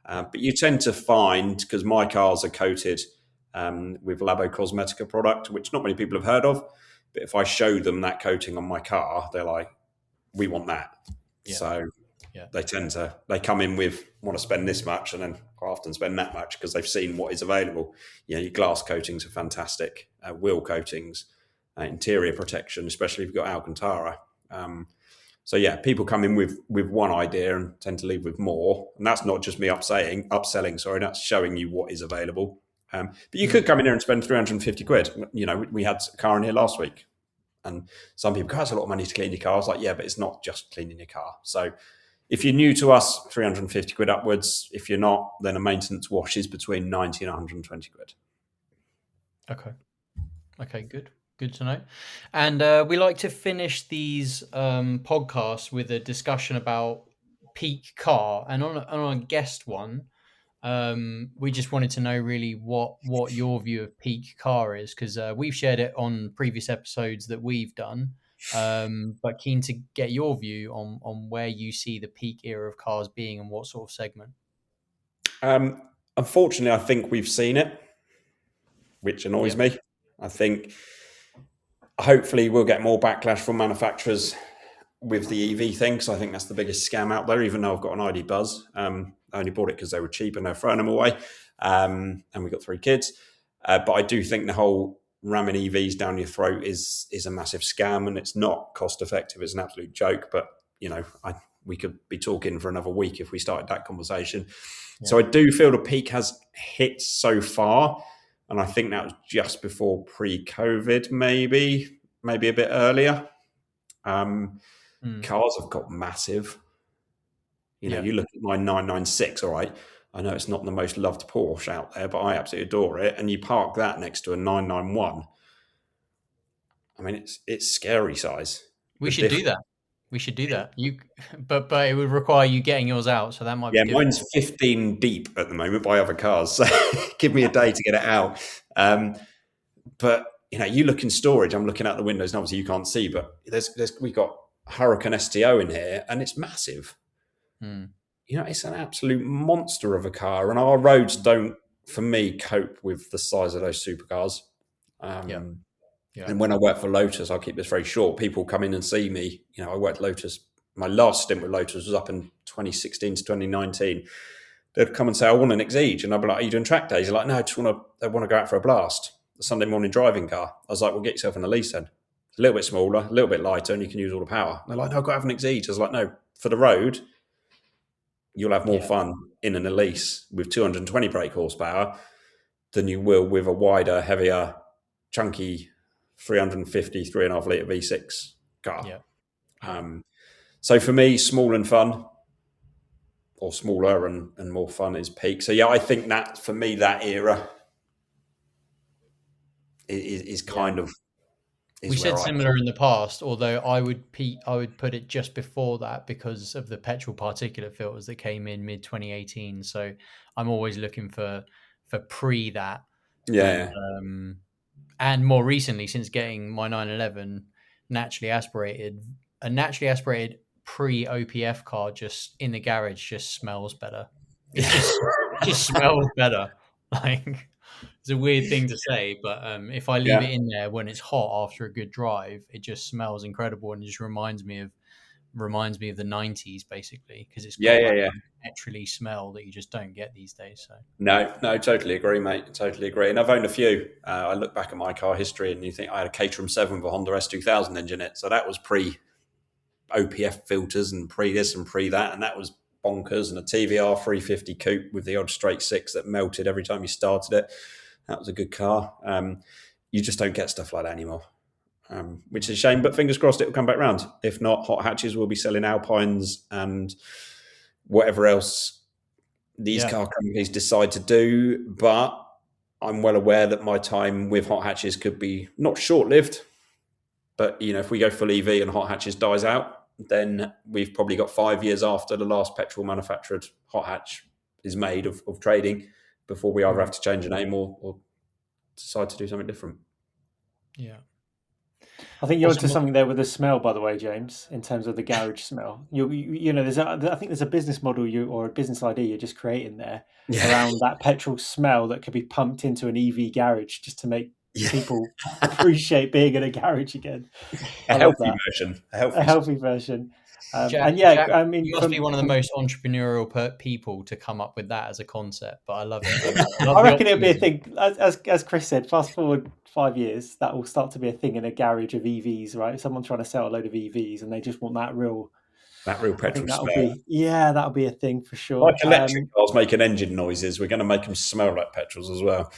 But you tend to find, because my cars are coated with Labo Cosmetica product, which not many people have heard of, but if I show them that coating on my car, they're like, we want that. yeah, So yeah, they come in with, want to spend this much, and then quite often spend that much because they've seen what is available. Your glass coatings are fantastic, wheel coatings, interior protection, especially if you've got Alcantara. So yeah, people come in with one idea and tend to leave with more, and that's not just me upselling. Sorry, that's showing you what is available. But you mm, could come in here and spend 350 quid. We had a car in here last week, and some people go, that's a lot of money to clean your car. I was like, yeah, but it's not just cleaning your car. So if you're new to us, 350 quid upwards. If you're not, then a maintenance wash is between 90 and 120 quid. okay. Okay, good to know. And we like to finish these podcasts with a discussion about peak car. And on a guest one, we just wanted to know really what your view of peak car is, because we've shared it on previous episodes that we've done. But keen to get your view on where you see the peak era of cars being and what sort of segment. Unfortunately, I think we've seen it, which annoys Yep. me. I think hopefully we'll get more backlash from manufacturers with the EV thing, because I think that's the biggest scam out there, even though I've got an ID Buzz. I only bought it because they were cheap and they're throwing them away. And we got 3 kids. But I do think the whole ramming EVs down your throat is a massive scam, and it's not cost effective. It's an absolute joke. But, we could be talking for another week if we started that conversation. Yeah. So I do feel the peak has hit so far. And I think that was just before pre-COVID, maybe a bit earlier. Mm. Cars have got massive. Yeah. You look at my 996, all right, I know it's not the most loved Porsche out there, but I absolutely adore it. And you park that next to a 991. I mean, it's scary size. We The should do difference. that. We should do that. But it would require you getting yours out, so that might be Yeah, mine's difficult. 15 deep at the moment by other cars. So give me a day to get it out. But you look in storage. I'm looking out the windows, and obviously you can't see. But we got Hurricane STO in here, and it's massive. Hmm. It's an absolute monster of a car, and our roads don't, for me, cope with the size of those supercars. Yeah. Yeah. And when I work for Lotus, I'll keep this very short. People come in and see me. I worked Lotus. My last stint with Lotus was up in 2016 to 2019. They'd come and say, "I want an Exige," and I'd be like, "Are you doing track days?" They're like, "No, I want to go out for a blast." The Sunday morning driving car. I was like, "Well, get yourself an Elise then. It's a little bit smaller, a little bit lighter, and you can use all the power." And they're like, "No, I've got to have an Exige." I was like, "No, for the road, you'll have more Yeah. fun in an Elise with 220 brake horsepower than you will with a wider, heavier, chunky 350, 3.5 litre V6 car." Yeah. So for me, small and fun, or smaller and more fun is peak. So yeah, I think that for me, that era is kind of We is said where I. similar in the past, although I would put it just before that because of the petrol particulate filters that came in mid 2018. So I'm always looking for pre that, and Yeah, and more recently, since getting my 911 a naturally aspirated pre OPF car just in the garage just smells better. It just smells better. Like, it's a weird thing to say, but if I leave yeah, it in there when it's hot after a good drive, it just smells incredible and it just reminds me of the 90s basically, because it's got that yeah. naturally smell that you just don't get these days. So No, totally agree, mate. Totally agree. And I've owned a few. I look back at my car history, and you think I had a Caterham 7 with a Honda S2000 engine in it. So that was pre OPF filters and pre this and pre that, and that was bonkers. And a TVR 350 coupe with the odd straight six that melted every time you started it. That was a good car. You just don't get stuff like that anymore, which is a shame. But fingers crossed it will come back round. If not, hot hatches will be selling Alpines and whatever else these yeah, car companies decide to do. But I'm well aware that my time with hot hatches could be not short lived. But if we go full EV and hot hatches dies out, then we've probably got 5 years after the last petrol manufactured hot hatch is made of trading before we either have to change the name or decide to do something different. yeah. I think you're onto Awesome. something there with the smell, by the way, James. In terms of the garage smell, I think there's a business model or a business idea you're just creating there around that petrol smell that could be pumped into an EV garage just to make people appreciate being in a garage again. I love that. A healthy version. Jack, And yeah, Jack, I mean, you must be one of the most entrepreneurial people to come up with that as a concept, but I love it. I love I the reckon it'll be a optimism. thing. As Chris said, fast forward 5 years, that will start to be a thing in a garage of EVs, right? Someone's trying to sell a load of EVs, and they just want that real. I think petrol that'll smell. that'll be a thing for sure. Like electric cars making engine noises, we're going to make them smell like petrols as well.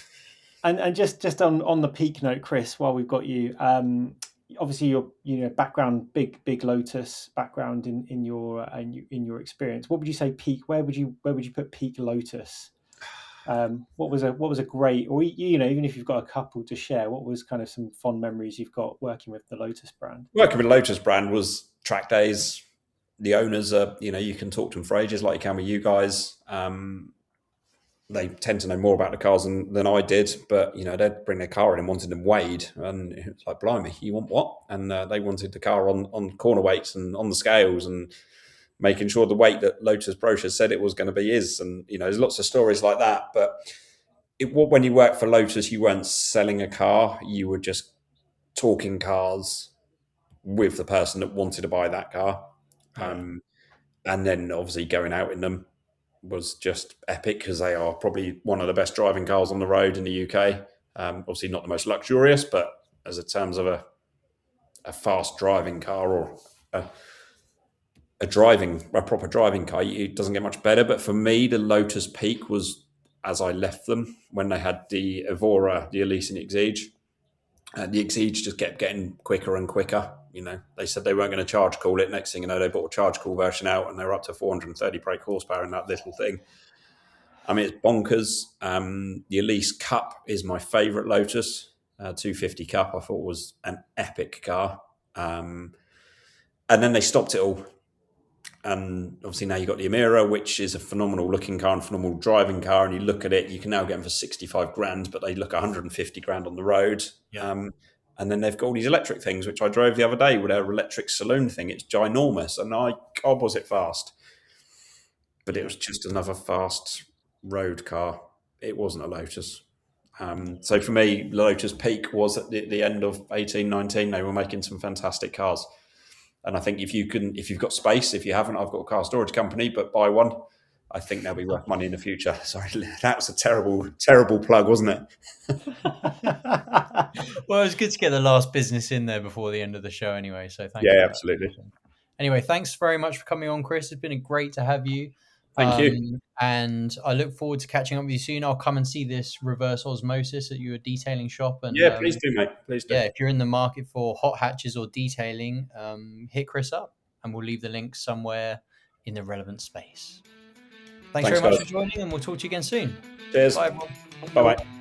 And just on the peak note, Chris, while we've got you, obviously your background, big Lotus background in your experience. What would you say peak? Where would you put peak Lotus? What was a great, or even if you've got a couple to share, what was kind of some fond memories you've got working with the Lotus brand? Working with Lotus brand was track days. The owners are, you can talk to them for ages like you can with you guys. They tend to know more about the cars than I did, but they'd bring their car in and wanted them weighed, and it's like, blimey, you want what? And they wanted the car on corner weights and on the scales and making sure the weight that Lotus brochure said it was going to be is. And there's lots of stories like that. But when you work for Lotus, you weren't selling a car; you were just talking cars with the person that wanted to buy that car, and then obviously going out in them was just epic because they are probably one of the best driving cars on the road in the UK. Obviously not the most luxurious, but as in terms of a fast driving car or a proper driving car, it doesn't get much better. But for me, the Lotus peak was as I left them when they had the Evora, the Elise and the Exige. The Exige just kept getting quicker and quicker. They said they weren't going to charge cool it. Next thing you know, they bought a charge cool version out, and they were up to 430 brake horsepower in that little thing. I mean, it's bonkers. The Elise Cup is my favourite Lotus. 250 Cup I thought was an epic car. And then they stopped it all. And obviously now you've got the Emira, which is a phenomenal looking car and phenomenal driving car. And you look at it, you can now get them for 65 grand, but they look 150 grand on the road. Yeah. And then they've got all these electric things, which I drove the other day with their electric saloon thing. It's ginormous. And God, was it fast. But it was just another fast road car. It wasn't a Lotus. So for me, Lotus peak was at the end of 18, 19. They were making some fantastic cars. And I think if you've got space, if you haven't, I've got a car storage company, but buy one. I think they'll be worth money in the future. Sorry, that was a terrible, terrible plug, wasn't it? Well, it was good to get the last business in there before the end of the show anyway. So thanks. Yeah, for that. absolutely. Anyway, thanks very much for coming on, Chris. It's been great to have you. Thank you. And I look forward to catching up with you soon. I'll come and see this reverse osmosis at your detailing shop. And Yeah, please do, mate. Please do. Yeah, if you're in the market for hot hatches or detailing, hit Chris up, and we'll leave the link somewhere in the relevant space. Thanks very much for joining, and we'll talk to you again soon. Cheers. Bye, everyone. Bye-bye.